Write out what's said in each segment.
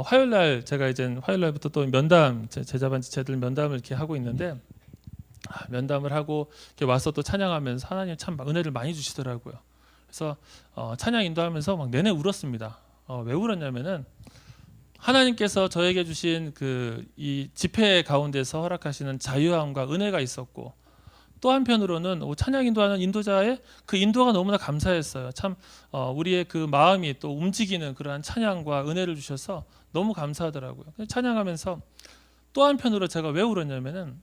화요일 날 제가 이제 화요일 날부터 또 면담 제자반 지체들 면담을 이렇게 하고 있는데 면담을 하고 이렇게 와서 또 찬양하면서 하나님 참 은혜를 많이 주시더라고요. 그래서 찬양 인도하면서 막 내내 울었습니다. 왜 울었냐면은 하나님께서 저에게 주신 이 집회 가운데서 허락하시는 자유함과 은혜가 있었고 또 한편으로는 찬양 인도하는 인도자의 그 인도가 너무나 감사했어요. 참 우리의 그 마음이 또 움직이는 그러한 찬양과 은혜를 주셔서 너무 감사하더라고요. 찬양하면서 또 한편으로 제가 왜 울었냐면은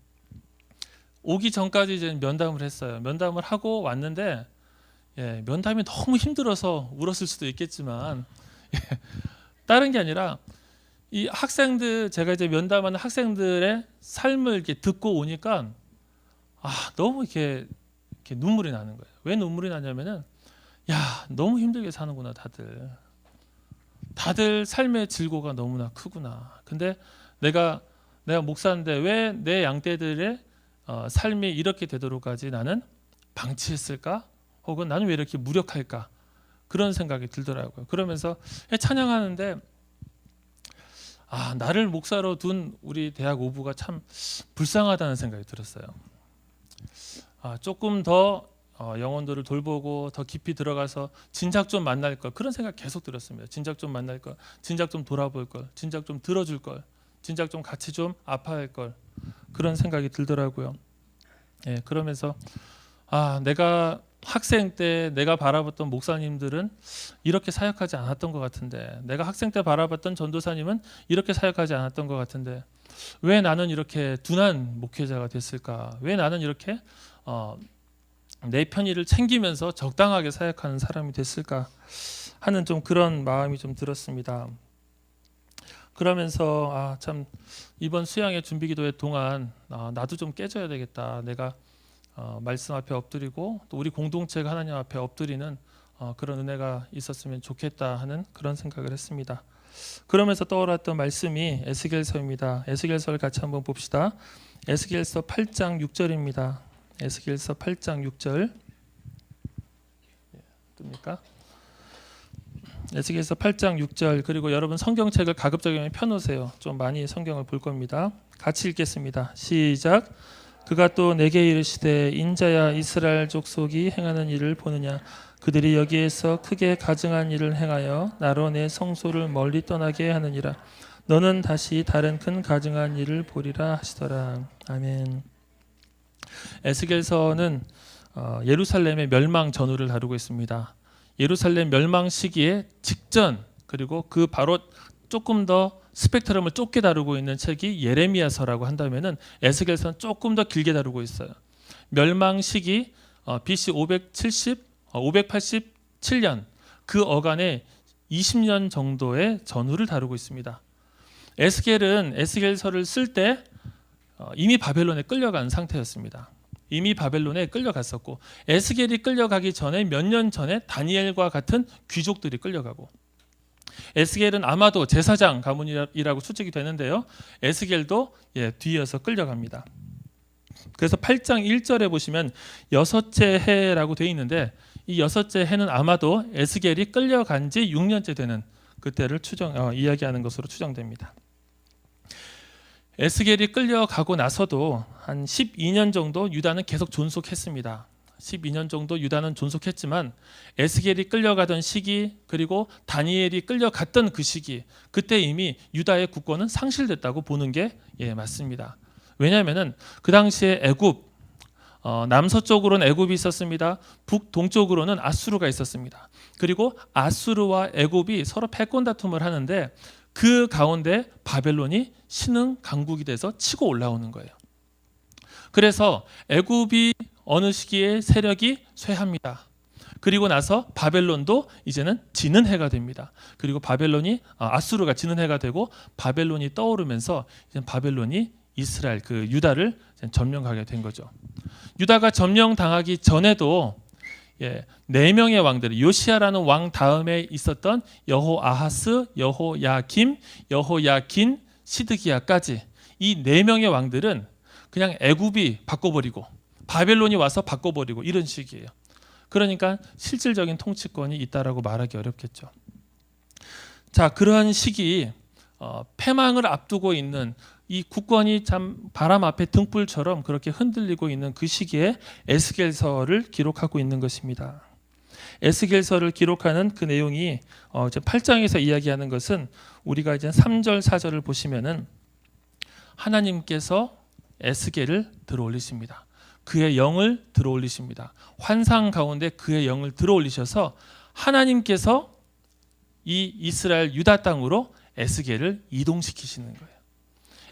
오기 전까지 이제 면담을 했어요. 면담을 하고 왔는데 면담이 너무 힘들어서 울었을 수도 있겠지만 다른 게 아니라 이 학생들 제가 이제 면담하는 학생들의 삶을 이렇게 듣고 오니까 너무 이렇게 눈물이 나는 거예요. 왜 눈물이 나냐면은 너무 힘들게 사는구나 다들 삶의 질고가 너무나 크구나. 근데 내가 목사인데 왜 내 양떼들의 삶이 이렇게 되도록까지 나는 방치했을까? 혹은 나는 왜 이렇게 무력할까? 그런 생각이 들더라고요. 그러면서 찬양하는데 나를 목사로 둔 우리 대학 오부가 참 불쌍하다는 생각이 들었어요. 조금 더 영혼들을 돌보고 더 깊이 들어가서 진작 좀 만날 걸, 그런 생각 계속 들었습니다. 진작 좀 만날 걸, 진작 좀 돌아볼 걸, 진작 좀 들어줄 걸, 진작 좀 같이 좀 아파할 걸, 그런 생각이 들더라고요. 그러면서 내가 학생 때 내가 바라봤던 목사님들은 이렇게 사역하지 않았던 것 같은데, 내가 학생 때 바라봤던 전도사님은 이렇게 사역하지 않았던 것 같은데, 왜 나는 이렇게 둔한 목회자가 됐을까? 왜 나는 이렇게 내 편의를 챙기면서 적당하게 사역하는 사람이 됐을까 하는 좀 그런 마음이 좀 들었습니다. 그러면서 참 이번 수양의 준비기도회 동안 나도 좀 깨져야 되겠다. 내가 말씀 앞에 엎드리고 또 우리 공동체가 하나님 앞에 엎드리는 그런 은혜가 있었으면 좋겠다 하는 그런 생각을 했습니다. 그러면서 떠올랐던 말씀이 에스겔서입니다. 에스겔서를 같이 한번 봅시다. 에스겔서 8장 6절입니다. 에스겔서 8장 6절 뜹니까? 에스겔서 8장 6절. 그리고 여러분 성경책을 가급적이면 펴놓으세요. 좀 많이 성경을 볼 겁니다. 같이 읽겠습니다. 시작. 그가 또 내게 이르시되 인자야, 이스라엘 족속이 행하는 일을 보느냐? 그들이 여기에서 크게 가증한 일을 행하여 나로 내 성소를 멀리 떠나게 하느니라. 너는 다시 다른 큰 가증한 일을 보리라 하시더라. 아멘. 에스겔서는 예루살렘의 멸망 전후를 다루고 있습니다. 예루살렘 멸망 시기에 직전, 그리고 그 바로 조금 더 스펙트럼을 좁게 다루고 있는 책이 예레미야서라고 한다면은 에스겔서는 조금 더 길게 다루고 있어요. 멸망 시기 BC 587년 그 어간에 20년 정도의 전후를 다루고 있습니다. 에스겔은 에스겔서를 쓸 때 이미 바벨론에 끌려간 상태였습니다. 이미 바벨론에 끌려갔었고, 에스겔이 끌려가기 전에 몇 년 전에 다니엘과 같은 귀족들이 끌려가고, 에스겔은 아마도 제사장 가문이라고 추측이 되는데요. 에스겔도 뒤이어서 끌려갑니다. 그래서 8장 1절에 보시면 여섯째 해라고 되어 있는데, 이 여섯째 해는 아마도 에스겔이 끌려간 지 6년째 되는 그때를 이야기하는 것으로 추정됩니다. 에스겔이 끌려가고 나서도 한 12년 정도 유다는 계속 존속했습니다. 12년 정도 유다는 존속했지만 에스겔이 끌려가던 시기, 그리고 다니엘이 끌려갔던 그 시기, 그때 이미 유다의 국권은 상실됐다고 보는 게 맞습니다. 왜냐하면은 그 당시에 애굽, 남서쪽으로는 애굽이 있었습니다. 북동쪽으로는 아수르가 있었습니다. 그리고 아수르와 애굽이 서로 패권 다툼을 하는데, 그 가운데 바벨론이 신흥 강국이 돼서 치고 올라오는 거예요. 그래서 애굽이 어느 시기에 세력이 쇠합니다. 그리고 나서 바벨론도 이제는 지는 해가 됩니다. 그리고 아수르가 지는 해가 되고 바벨론이 떠오르면서 이제 바벨론이 이스라엘, 유다를 점령하게 된 거죠. 유다가 점령당하기 전에도 4명의 왕들, 요시야라는 왕 다음에 있었던 여호아하스, 여호야김, 여호야긴, 시드기야까지 이 4명의 왕들은 그냥 애굽이 바꿔버리고 바벨론이 와서 바꿔버리고 이런 식이에요. 그러니까 실질적인 통치권이 있다라고 말하기 어렵겠죠. 자, 그러한 시기 패망을 앞두고 있는 이 국권이 참 바람 앞에 등불처럼 그렇게 흔들리고 있는 그 시기에 에스겔서를 기록하고 있는 것입니다. 에스겔서를 기록하는 그 내용이 이제 8장에서 이야기하는 것은 우리가 이제 3절 4절을 보시면은 하나님께서 에스겔을 들어올리십니다. 그의 영을 들어올리십니다. 환상 가운데 그의 영을 들어올리셔서 하나님께서 이 이스라엘 유다 땅으로 에스겔을 이동시키시는 거예요.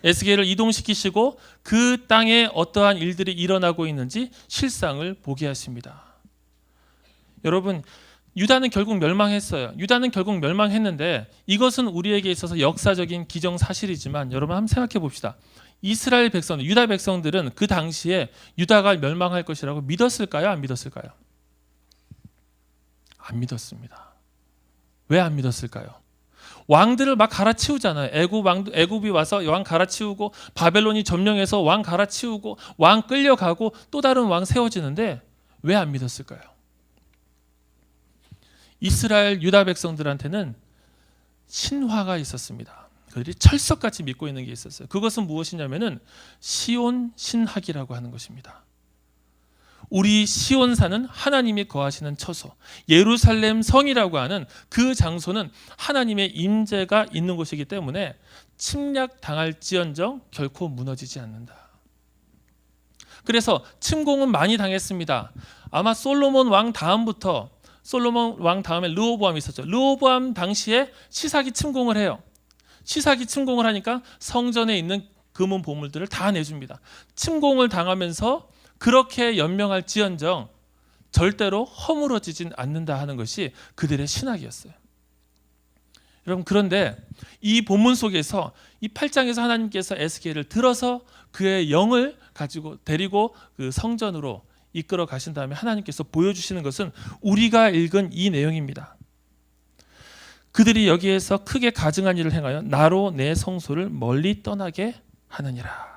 에스겔을 이동시키시고 그 땅에 어떠한 일들이 일어나고 있는지 실상을 보게 하십니다. 여러분, 유다는 결국 멸망했어요. 유다는 결국 멸망했는데 이것은 우리에게 있어서 역사적인 기정사실이지만 여러분 한번 생각해 봅시다. 이스라엘 백성들, 유다 백성들은 그 당시에 유다가 멸망할 것이라고 믿었을까요? 안 믿었을까요? 안 믿었습니다. 왜 안 믿었을까요? 왕들을 막 갈아치우잖아요. 애굽이 와서 왕 갈아치우고 바벨론이 점령해서 왕 갈아치우고 왕 끌려가고 또 다른 왕 세워지는데 왜 안 믿었을까요? 이스라엘 유다 백성들한테는 신화가 있었습니다. 그들이 철석같이 믿고 있는 게 있었어요. 그것은 무엇이냐면은 시온 신학이라고 하는 것입니다. 우리 시온산은 하나님이 거하시는 처소, 예루살렘 성이라고 하는 그 장소는 하나님의 임재가 있는 곳이기 때문에 침략당할지언정 결코 무너지지 않는다. 그래서 침공은 많이 당했습니다. 아마 솔로몬 왕 다음부터 솔로몬 왕 다음에 르호보암이 있었죠. 르호보암 당시에 시삭이 침공을 해요. 시삭이 침공을 하니까 성전에 있는 금은 보물들을 다 내줍니다. 침공을 당하면서 그렇게 연명할지언정 절대로 허물어지진 않는다 하는 것이 그들의 신학이었어요. 여러분, 그런데 이 본문 속에서 이 8장에서 하나님께서 에스겔을 들어서 그의 영을 가지고 데리고 그 성전으로 이끌어 가신 다음에 하나님께서 보여주시는 것은 우리가 읽은 이 내용입니다. 그들이 여기에서 크게 가증한 일을 행하여 나로 내 성소를 멀리 떠나게 하느니라.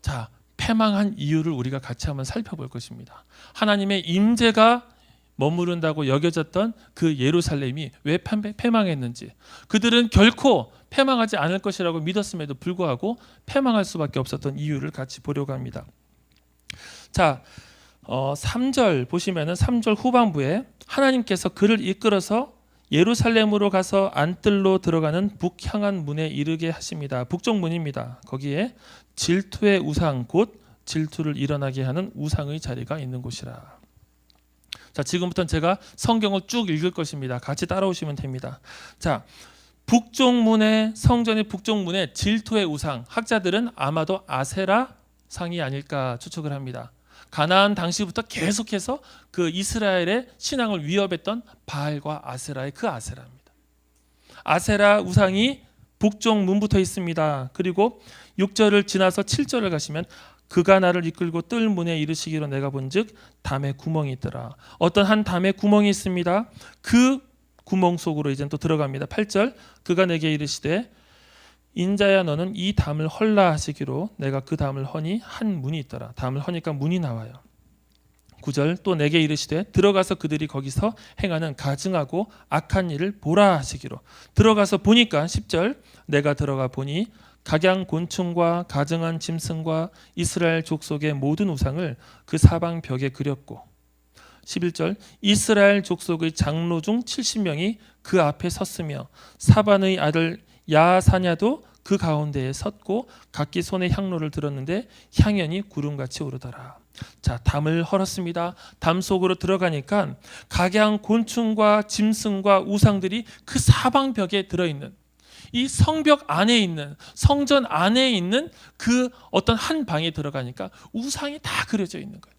자, 패망한 이유를 우리가 같이 한번 살펴볼 것입니다. 하나님의 임재가 머무른다고 여겨졌던 그 예루살렘이 왜 패망했는지, 그들은 결코 패망하지 않을 것이라고 믿었음에도 불구하고 패망할 수밖에 없었던 이유를 같이 보려고 합니다. 자, 3절 보시면은 3절 후반부에 하나님께서 그를 이끌어서 예루살렘으로 가서 안뜰로 들어가는 북향한 문에 이르게 하십니다. 북쪽 문입니다. 거기에 질투의 우상, 곧 질투를 일어나게 하는 우상의 자리가 있는 곳이라. 자, 지금부터는 제가 성경을 쭉 읽을 것입니다. 같이 따라오시면 됩니다. 자, 북쪽 문에, 성전의 북쪽 문에 질투의 우상, 학자들은 아마도 아세라 상이 아닐까 추측을 합니다. 가나안 당시부터 계속해서 그 이스라엘의 신앙을 위협했던 바알과 아세라의 그 아세라입니다. 아세라 우상이 북쪽 문부터 있습니다. 그리고 6절을 지나서 7절을 가시면 그가 나를 이끌고 뜰 문에 이르시기로 내가 본즉 담에 구멍이 있더라. 어떤 한 담에 구멍이 있습니다. 그 구멍 속으로 이제 또 들어갑니다. 8절 그가 내게 이르시되 인자야 너는 이 담을 헐라 하시기로 내가 그 담을 허니 한 문이 있더라. 담을 허니까 문이 나와요. 9절 또 내게 이르시되 들어가서 그들이 거기서 행하는 가증하고 악한 일을 보라 하시기로 들어가서 보니까 10절 내가 들어가 보니 각양 곤충과 가증한 짐승과 이스라엘 족속의 모든 우상을 그 사방 벽에 그렸고 11절 이스라엘 족속의 장로 중 70명이 그 앞에 섰으며 사반의 아들 야사냐도 그 가운데에 섰고 각기 손에 향로를 들었는데 향연이 구름같이 오르더라. 자, 담을 헐었습니다. 담 속으로 들어가니까 각양 곤충과 짐승과 우상들이 그 사방벽에 들어있는 이 성벽 안에 있는 성전 안에 있는 그 어떤 한 방에 들어가니까 우상이 다 그려져 있는 거예요.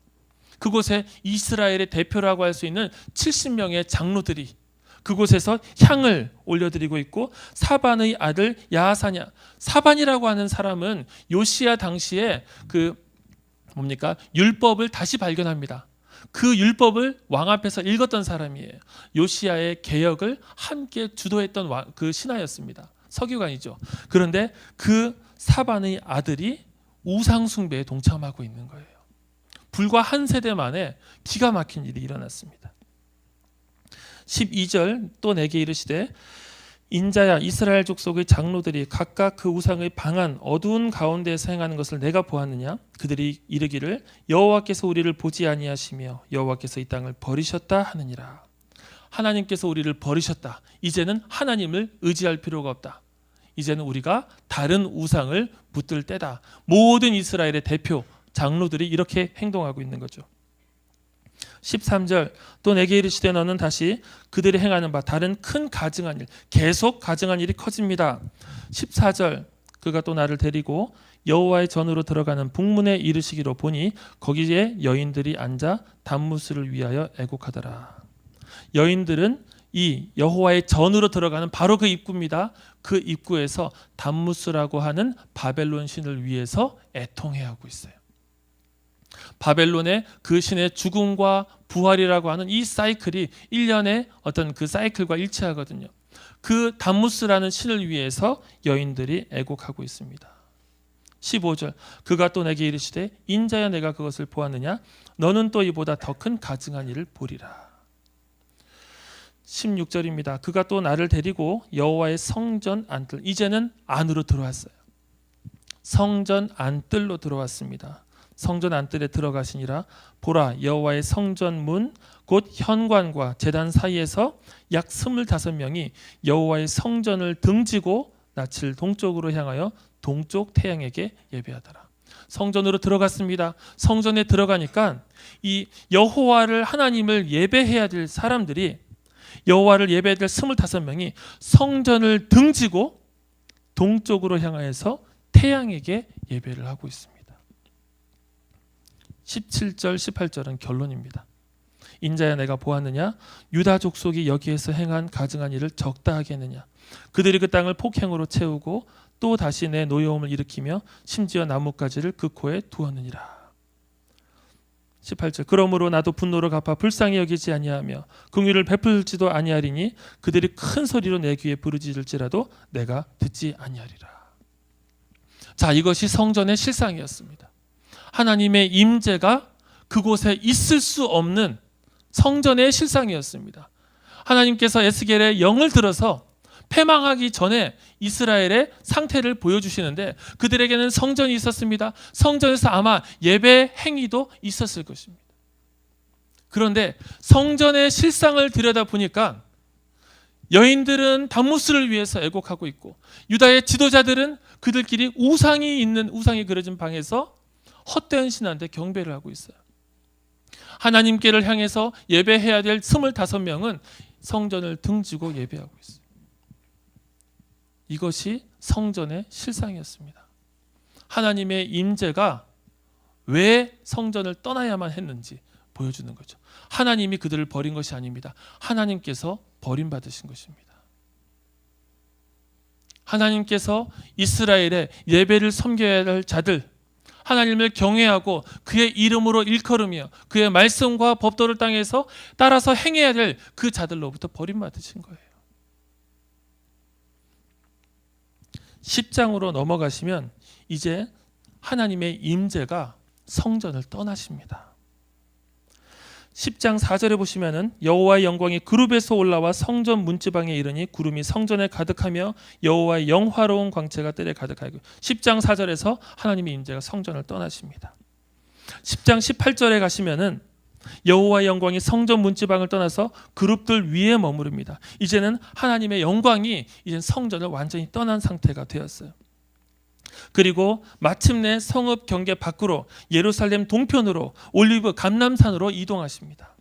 그곳에 이스라엘의 대표라고 할 수 있는 70명의 장로들이 그곳에서 향을 올려드리고 있고 사반의 아들 야하사냐, 사반이라고 하는 사람은 요시야 당시에 그 뭡니까? 율법을 다시 발견합니다. 그 율법을 왕 앞에서 읽었던 사람이에요. 요시야의 개혁을 함께 주도했던 그 신하였습니다. 서기관이죠. 그런데 그 사반의 아들이 우상 숭배에 동참하고 있는 거예요. 불과 한 세대 만에 기가 막힌 일이 일어났습니다. 12절 또 내게 이르시되 인자야 이스라엘 족속의 장로들이 각각 그 우상의 방한 어두운 가운데에서 행하는 것을 내가 보았느냐? 그들이 이르기를 여호와께서 우리를 보지 아니하시며 여호와께서 이 땅을 버리셨다 하느니라. 하나님께서 우리를 버리셨다. 이제는 하나님을 의지할 필요가 없다. 이제는 우리가 다른 우상을 붙들 때다. 모든 이스라엘의 대표 장로들이 이렇게 행동하고 있는 거죠. 13절 또 내게 이르시되 너는 다시 그들이 행하는 바 다른 큰 가증한 일, 계속 가증한 일이 커집니다. 14절 그가 또 나를 데리고 여호와의 전으로 들어가는 북문에 이르시기로 보니 거기에 여인들이 앉아 단무스를 위하여 애곡하더라. 여인들은 이 여호와의 전으로 들어가는 바로 그 입구입니다. 그 입구에서 단무스라고 하는 바벨론 신을 위해서 애통해하고 있어요. 바벨론의 그 신의 죽음과 부활이라고 하는 이 사이클이 1년의 어떤 그 사이클과 일치하거든요. 그 단무스라는 신을 위해서 여인들이 애곡하고 있습니다. 15절 그가 또 내게 이르시되 인자야 내가 그것을 보았느냐? 너는 또 이보다 더 큰 가증한 일을 보리라. 16절입니다. 그가 또 나를 데리고 여호와의 성전 안뜰, 이제는 안으로 들어왔어요. 성전 안뜰로 들어왔습니다. 성전 안뜰에 들어가시니라 보라 여호와의 성전 문 곧 현관과 제단 사이에서 약 25명이 여호와의 성전을 등지고 낯을 동쪽으로 향하여 동쪽 태양에게 예배하더라. 성전으로 들어갔습니다. 성전에 들어가니까 이 여호와를 하나님을 예배해야 될 사람들이 여호와를 예배해야 될 25명이 성전을 등지고 동쪽으로 향하여서 태양에게 예배를 하고 있습니다. 17절 18절은 결론입니다. 인자야 내가 보았느냐? 유다 족속이 여기에서 행한 가증한 일을 적다 하겠느냐? 그들이 그 땅을 폭행으로 채우고 또 다시 내 노여움을 일으키며 심지어 나뭇가지를 그 코에 두었느니라. 18절 그러므로 나도 분노를 갚아 불쌍히 여기지 아니하며 긍휼을 베풀지도 아니하리니 그들이 큰 소리로 내 귀에 부르짖을지라도 내가 듣지 아니하리라. 자, 이것이 성전의 실상이었습니다. 하나님의 임재가 그곳에 있을 수 없는 성전의 실상이었습니다. 하나님께서 에스겔의 영을 들어서 패망하기 전에 이스라엘의 상태를 보여주시는데 그들에게는 성전이 있었습니다. 성전에서 아마 예배 행위도 있었을 것입니다. 그런데 성전의 실상을 들여다보니까 여인들은 단무스를 위해서 애곡하고 있고 유다의 지도자들은 그들끼리 우상이 그려진 방에서 헛된 신한테 경배를 하고 있어요. 하나님께를 향해서 예배해야 될 25명은 성전을 등지고 예배하고 있어요. 이것이 성전의 실상이었습니다. 하나님의 임재가 왜 성전을 떠나야만 했는지 보여주는 거죠. 하나님이 그들을 버린 것이 아닙니다. 하나님께서 버림받으신 것입니다. 하나님께서 이스라엘의 예배를 섬겨야 할 자들, 하나님을 경외하고 그의 이름으로 일컬으며 그의 말씀과 법도를 땅에서 따라서 행해야 될 그 자들로부터 버림받으신 거예요. 10장으로 넘어가시면 이제 하나님의 임재가 성전을 떠나십니다. 10장 4절에 보시면은 여호와의 영광이 그룹에서 올라와 성전 문지방에 이르니 구름이 성전에 가득하며 여호와의 영화로운 광채가 뜰에 가득하고 10장 4절에서 하나님의 임재가 성전을 떠나십니다. 10장 18절에 가시면은 여호와의 영광이 성전 문지방을 떠나서 그룹들 위에 머무릅니다. 이제는 하나님의 영광이 이제 성전을 완전히 떠난 상태가 되었어요. 그리고 마침내 성읍 경계 밖으로 예루살렘 동편으로 올리브 감람산으로 이동하십니다.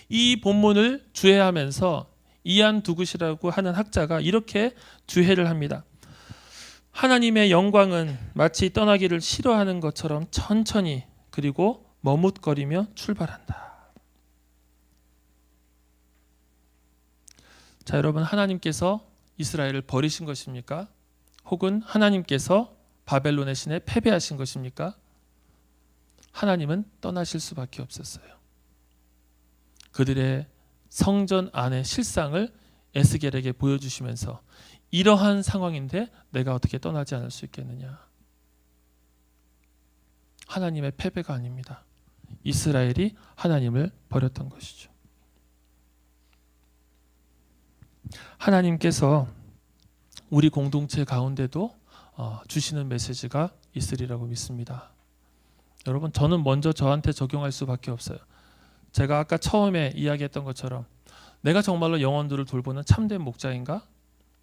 이 본문을 주해하면서 이안 두굿이라고 하는 학자가 이렇게 주해를 합니다. 하나님의 영광은 마치 떠나기를 싫어하는 것처럼 천천히 그리고 머뭇거리며 출발한다. 자, 여러분, 하나님께서 이스라엘을 버리신 것입니까? 혹은 하나님께서 바벨론의 신에 패배하신 것입니까? 하나님은 떠나실 수밖에 없었어요. 그들의 성전 안의 실상을 에스겔에게 보여주시면서 이러한 상황인데 내가 어떻게 떠나지 않을 수 있겠느냐. 하나님의 패배가 아닙니다. 이스라엘이 하나님을 버렸던 것이죠. 하나님께서 우리 공동체 가운데도 주시는 메시지가 있으리라고 믿습니다. 여러분, 저는 먼저 저한테 적용할 수밖에 없어요. 제가 아까 처음에 이야기했던 것처럼 내가 정말로 영혼들을 돌보는 참된 목자인가?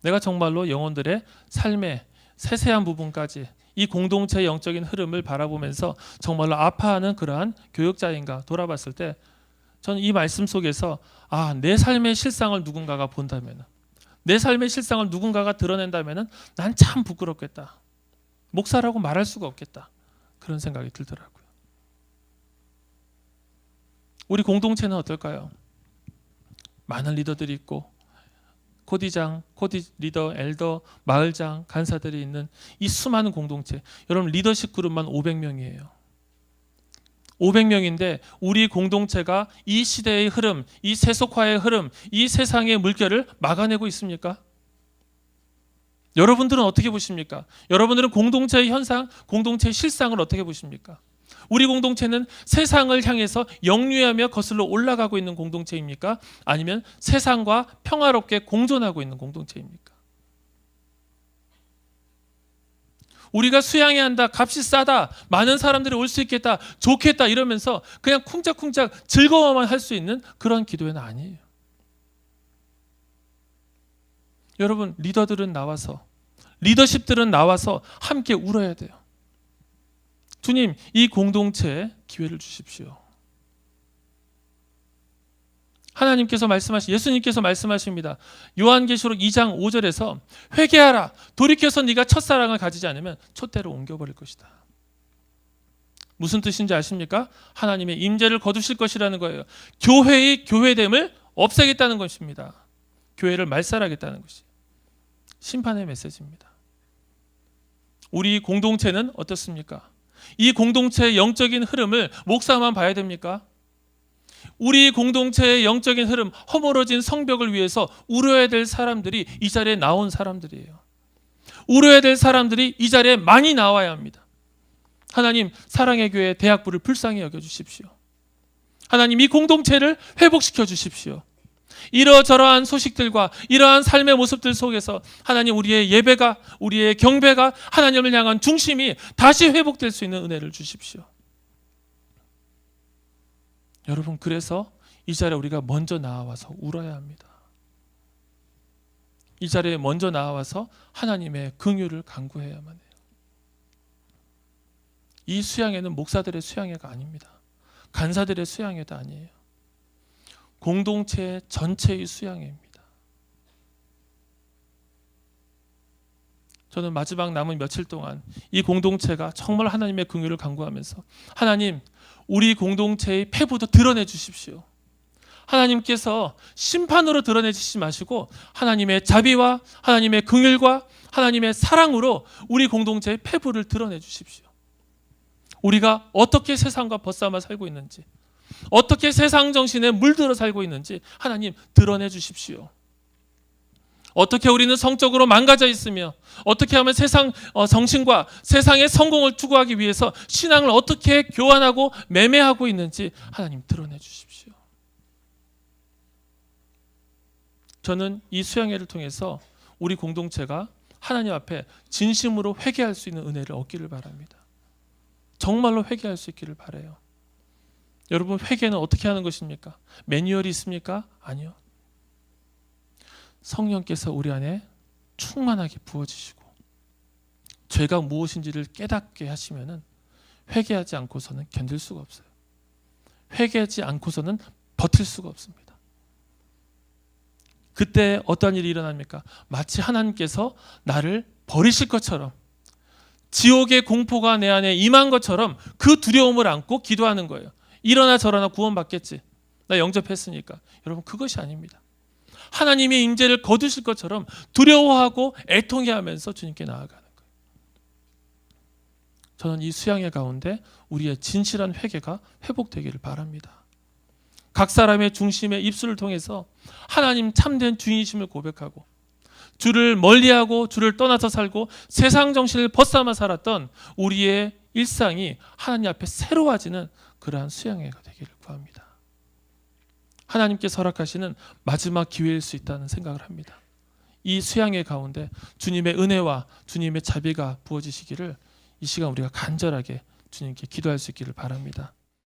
내가 정말로 영혼들의 삶의 세세한 부분까지 이 공동체의 영적인 흐름을 바라보면서 정말로 아파하는 그러한 교역자인가 돌아봤을 때 저는 이 말씀 속에서 내 삶의 실상을 누군가가 본다면, 내 삶의 실상을 누군가가 드러낸다면 난 참 부끄럽겠다. 목사라고 말할 수가 없겠다. 그런 생각이 들더라고요. 우리 공동체는 어떨까요? 많은 리더들이 있고 코디장, 코디 리더, 엘더, 마을장, 간사들이 있는 이 수많은 공동체. 여러분, 리더십 그룹만 500명이에요. 500명인데 우리 공동체가 이 시대의 흐름, 이 세속화의 흐름, 이 세상의 물결을 막아내고 있습니까? 여러분들은 어떻게 보십니까? 여러분들은 공동체의 현상, 공동체의 실상을 어떻게 보십니까? 우리 공동체는 세상을 향해서 역류하며 거슬러 올라가고 있는 공동체입니까? 아니면 세상과 평화롭게 공존하고 있는 공동체입니까? 우리가 수양해야 한다, 값이 싸다, 많은 사람들이 올 수 있겠다, 좋겠다 이러면서 그냥 쿵짝쿵짝 즐거워만 할 수 있는 그런 기도회는 아니에요. 여러분, 리더들은 나와서, 리더십들은 나와서 함께 울어야 돼요. 주님, 이 공동체에 기회를 주십시오. 하나님께서 말씀하신, 예수님께서 말씀하십니다. 요한계시록 2장 5절에서 회개하라, 돌이켜서 네가 첫사랑을 가지지 않으면 촛대로 옮겨버릴 것이다. 무슨 뜻인지 아십니까? 하나님의 임재를 거두실 것이라는 거예요. 교회의 교회됨을 없애겠다는 것입니다. 교회를 말살하겠다는 것이 심판의 메시지입니다. 우리 공동체는 어떻습니까? 이 공동체의 영적인 흐름을 목사만 봐야 됩니까? 우리 공동체의 영적인 흐름, 허물어진 성벽을 위해서 울어야 될 사람들이 이 자리에 나온 사람들이에요. 울어야 될 사람들이 이 자리에 많이 나와야 합니다. 하나님, 사랑의 교회 대학부를 불쌍히 여겨주십시오. 하나님, 이 공동체를 회복시켜 주십시오. 이러저러한 소식들과 이러한 삶의 모습들 속에서 하나님, 우리의 예배가, 우리의 경배가 하나님을 향한 중심이 다시 회복될 수 있는 은혜를 주십시오. 여러분, 그래서 이 자리에 우리가 먼저 나와서 울어야 합니다. 이 자리에 먼저 나와서 하나님의 긍휼을 간구해야만 해요. 이 수양회는 목사들의 수양회가 아닙니다. 간사들의 수양회도 아니에요. 공동체 전체의 수양회입니다. 저는 마지막 남은 며칠 동안 이 공동체가 정말 하나님의 긍휼을 간구하면서 하나님, 우리 공동체의 패부도 드러내 주십시오. 하나님께서 심판으로 드러내 주시지 마시고 하나님의 자비와 하나님의 긍휼과 하나님의 사랑으로 우리 공동체의 패부를 드러내 주십시오. 우리가 어떻게 세상과 벗삼아 살고 있는지, 어떻게 세상 정신에 물들어 살고 있는지 하나님 드러내 주십시오. 어떻게 우리는 성적으로 망가져 있으며 어떻게 하면 세상 정신과 세상의 성공을 추구하기 위해서 신앙을 어떻게 교환하고 매매하고 있는지 하나님 드러내 주십시오. 저는 이 수양회를 통해서 우리 공동체가 하나님 앞에 진심으로 회개할 수 있는 은혜를 얻기를 바랍니다. 정말로 회개할 수 있기를 바라요. 여러분, 회개는 어떻게 하는 것입니까? 매뉴얼이 있습니까? 아니요. 성령께서 우리 안에 충만하게 부어지시고 죄가 무엇인지를 깨닫게 하시면은 회개하지 않고서는 견딜 수가 없어요. 회개하지 않고서는 버틸 수가 없습니다. 그때 어떠한 일이 일어납니까? 마치 하나님께서 나를 버리실 것처럼, 지옥의 공포가 내 안에 임한 것처럼 그 두려움을 안고 기도하는 거예요. 이러나 저러나 구원받겠지, 나 영접했으니까. 여러분, 그것이 아닙니다. 하나님의 임재를 거두실 것처럼 두려워하고 애통해하면서 주님께 나아가는 거예요. 저는 이 수양회 가운데 우리의 진실한 회개가 회복되기를 바랍니다. 각 사람의 중심의 입술을 통해서 하나님 참된 주인이심을 고백하고 주를 멀리하고 주를 떠나서 살고 세상 정신을 벗삼아 살았던 우리의 일상이 하나님 앞에 새로워지는 그러한 수양회가 되기를 구합니다. 하나님께서 허락하시는 마지막 기회일 수 있다는 생각을 합니다. 이 수양의 가운데 주님의 은혜와 주님의 자비가 부어지시기를 이 시간 우리가 간절하게 주님께 기도할 수 있기를 바랍니다.